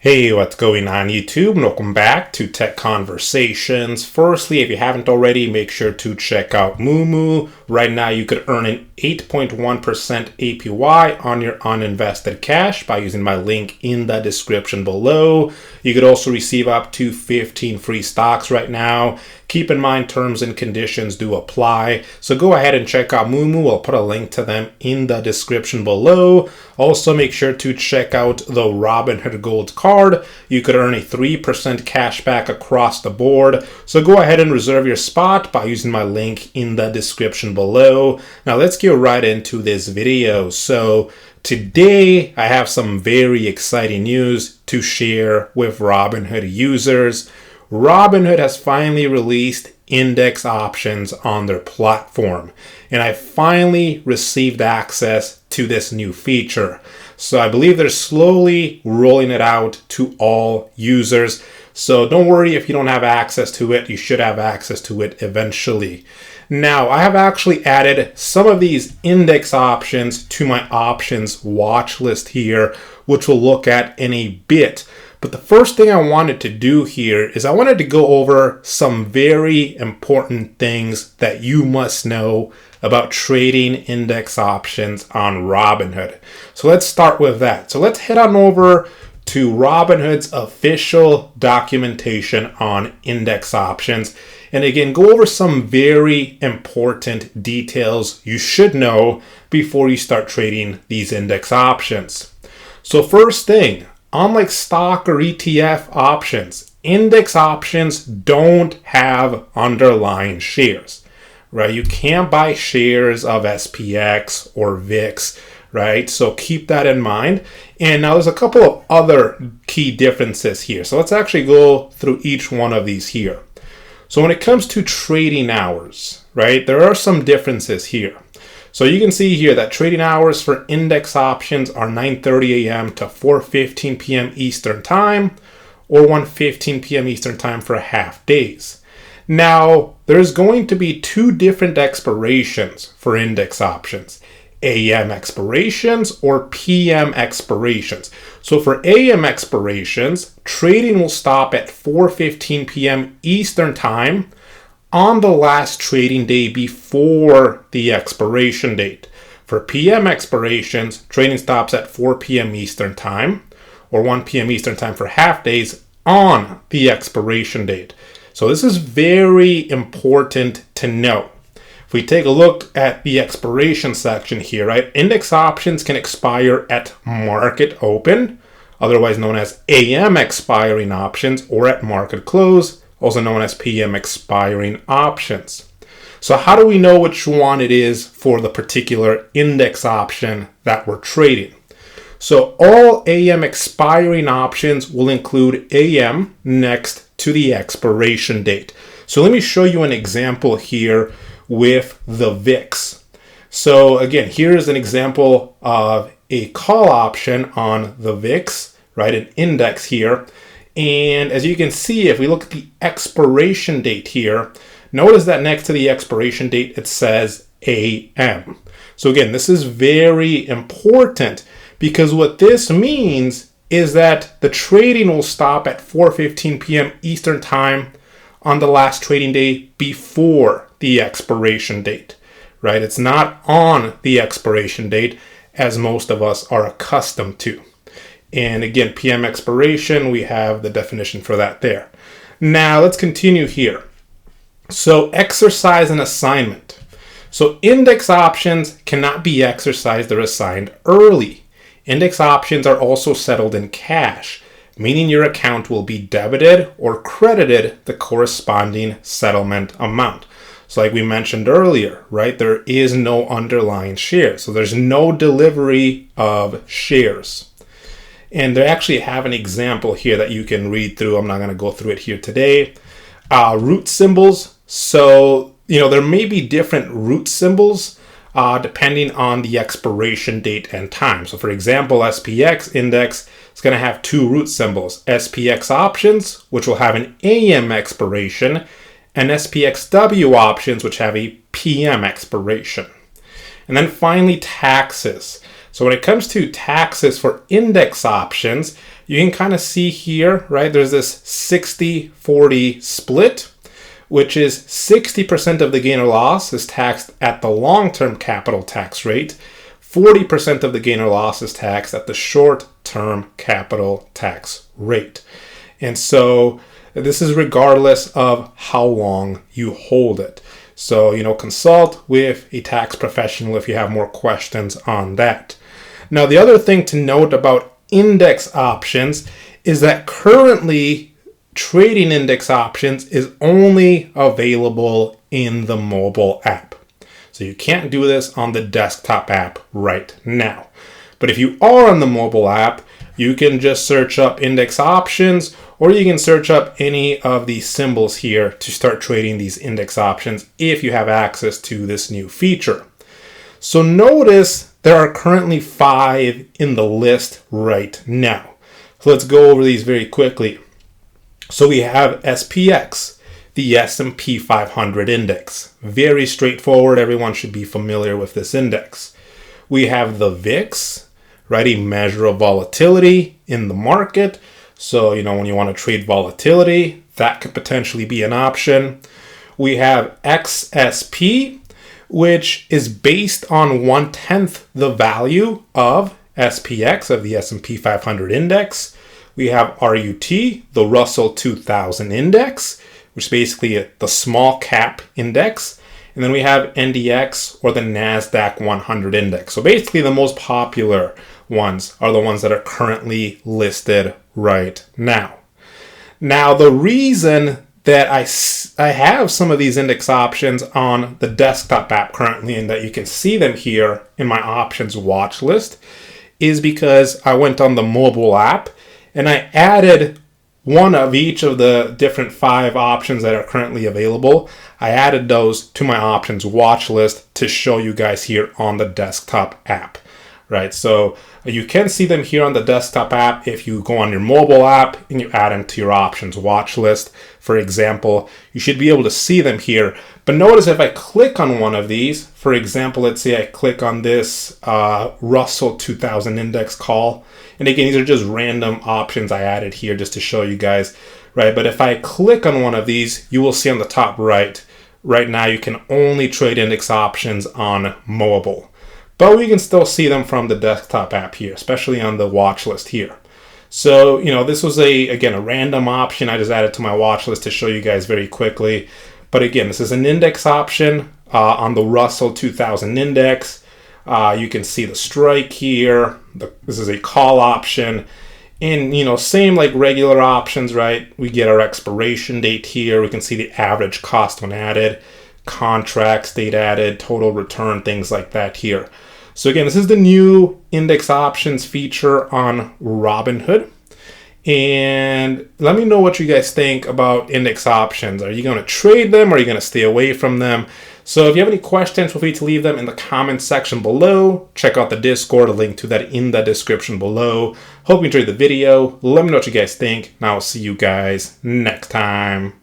Hey, what's going on YouTube? And welcome back to Tech Conversations. Firstly, if you haven't already, make sure to check out Moomoo. Right now, you could earn an 8.1% APY on your uninvested cash by using my link in the description below. You could also receive up to 15 free stocks right now. Keep in mind, terms and conditions do apply. So go ahead and check out Moomoo. I'll put a link to them in the description below. Also, make sure to check out the Robinhood Gold card. You could earn a 3% cash back across the board. So go ahead and reserve your spot by using my link in the description below. Now let's get right into this video. So today I have some very exciting news to share with Robinhood users. Robinhood has finally released index options on their platform, and I finally received access to this new feature. So I believe they're slowly rolling it out to all users. So don't worry if you don't have access to it, you should have access to it eventually. Now, I have actually added some of these index options to my options watch list here, which we'll look at in a bit. But the first thing I wanted to do here is I wanted to go over some very important things that you must know about trading index options on Robinhood. So let's start with that. So let's head on over to Robinhood's official documentation on index options. And again, go over some very important details you should know before you start trading these index options. So first thing, unlike stock or ETF options, index options don't have underlying shares, right? You can't buy shares of SPX or VIX, right? So keep that in mind. And now there's a couple of other key differences here. So let's actually go through each one of these here. So when it comes to trading hours, right, there are some differences here. So you can see here that trading hours for index options are 9:30 a.m. to 4:15 p.m. Eastern Time or 1:15 p.m. Eastern Time for half days. Now, there's going to be two different expirations for index options, AM expirations or PM expirations. So for AM expirations, trading will stop at 4:15 p.m. Eastern Time on the last trading day before the expiration date. For PM expirations, trading stops at 4 p.m. Eastern Time or 1 p.m. Eastern Time for half days on the expiration date. So this is very important to know. If we take a look at the expiration section here, right, index options can expire at market open, otherwise known as AM expiring options, or at market close, also known as PM expiring options. So how do we know which one it is for the particular index option that we're trading? So all AM expiring options will include AM next to the expiration date. So let me show you an example here with the VIX. So again, here's an example of a call option on the VIX, right, an index here. And as you can see, if we look at the expiration date here, notice that next to the expiration date, it says AM. So again, this is very important because what this means is that the trading will stop at 4:15 p.m. Eastern Time on the last trading day before the expiration date, right? It's not on the expiration date as most of us are accustomed to. And again, PM expiration, we have the definition for that there. Now let's continue here. So exercise and assignment. So index options cannot be exercised or assigned early. Index options are also settled in cash, meaning your account will be debited or credited the corresponding settlement amount. So like we mentioned earlier, right, there is no underlying share. So there's no delivery of shares. And they actually have an example here that you can read through. I'm not going to go through it here today. Root symbols. So, there may be different root symbols depending on the expiration date and time. So for example, SPX index is going to have two root symbols, SPX options, which will have an AM expiration, and SPXW options, which have a PM expiration. And then finally, taxes. So when it comes to taxes for index options, you can kind of see here, right? There's this 60-40 split, which is 60% of the gain or loss is taxed at the long-term capital tax rate. 40% of the gain or loss is taxed at the short-term capital tax rate. And so this is regardless of how long you hold it. So, consult with a tax professional if you have more questions on that. Now, the other thing to note about index options is that currently trading index options is only available in the mobile app. So you can't do this on the desktop app right now. But if you are on the mobile app, you can just search up index options, or you can search up any of these symbols here to start trading these index options if you have access to this new feature. So notice there are currently 5 in the list right now. So let's go over these very quickly. So we have SPX, the S&P 500 index. Very straightforward. Everyone should be familiar with this index. We have the VIX, right? A measure of volatility in the market. So, when you want to trade volatility, that could potentially be an option. We have XSP, which is based on 1/10 the value of SPX, of the S&P 500 index. We have RUT, the Russell 2000 index, which is basically the small cap index. And then we have NDX, or the NASDAQ 100 index. So basically the most popular ones are the ones that are currently listed right now. Now, the reason that I have some of these index options on the desktop app currently, and that you can see them here in my options watch list, is because I went on the mobile app and I added one of each of the different 5 options that are currently available. I added those to my options watch list to show you guys here on the desktop app, right? So you can see them here on the desktop app if you go on your mobile app and you add them to your options watch list. For example, you should be able to see them here. But notice if I click on one of these, for example, let's say I click on this Russell 2000 index call. And again, these are just random options I added here just to show you guys, right? But if I click on one of these, you will see on the top right now you can only trade index options on mobile. But we can still see them from the desktop app here, especially on the watch list here. So, this was a random option I just added to my watch list to show you guys very quickly. But again, this is an index option on the Russell 2000 index. You can see the strike here. This is a call option. And, same like regular options, right? We get our expiration date here. We can see the average cost when added, contracts date added, total return, things like that here. So again, this is the new index options feature on Robinhood. And let me know what you guys think about index options. Are you going to trade them? Or are you going to stay away from them? So if you have any questions, feel free to leave them in the comments section below. Check out the Discord, a link to that in the description below. Hope you enjoyed the video. Let me know what you guys think, and I'll see you guys next time.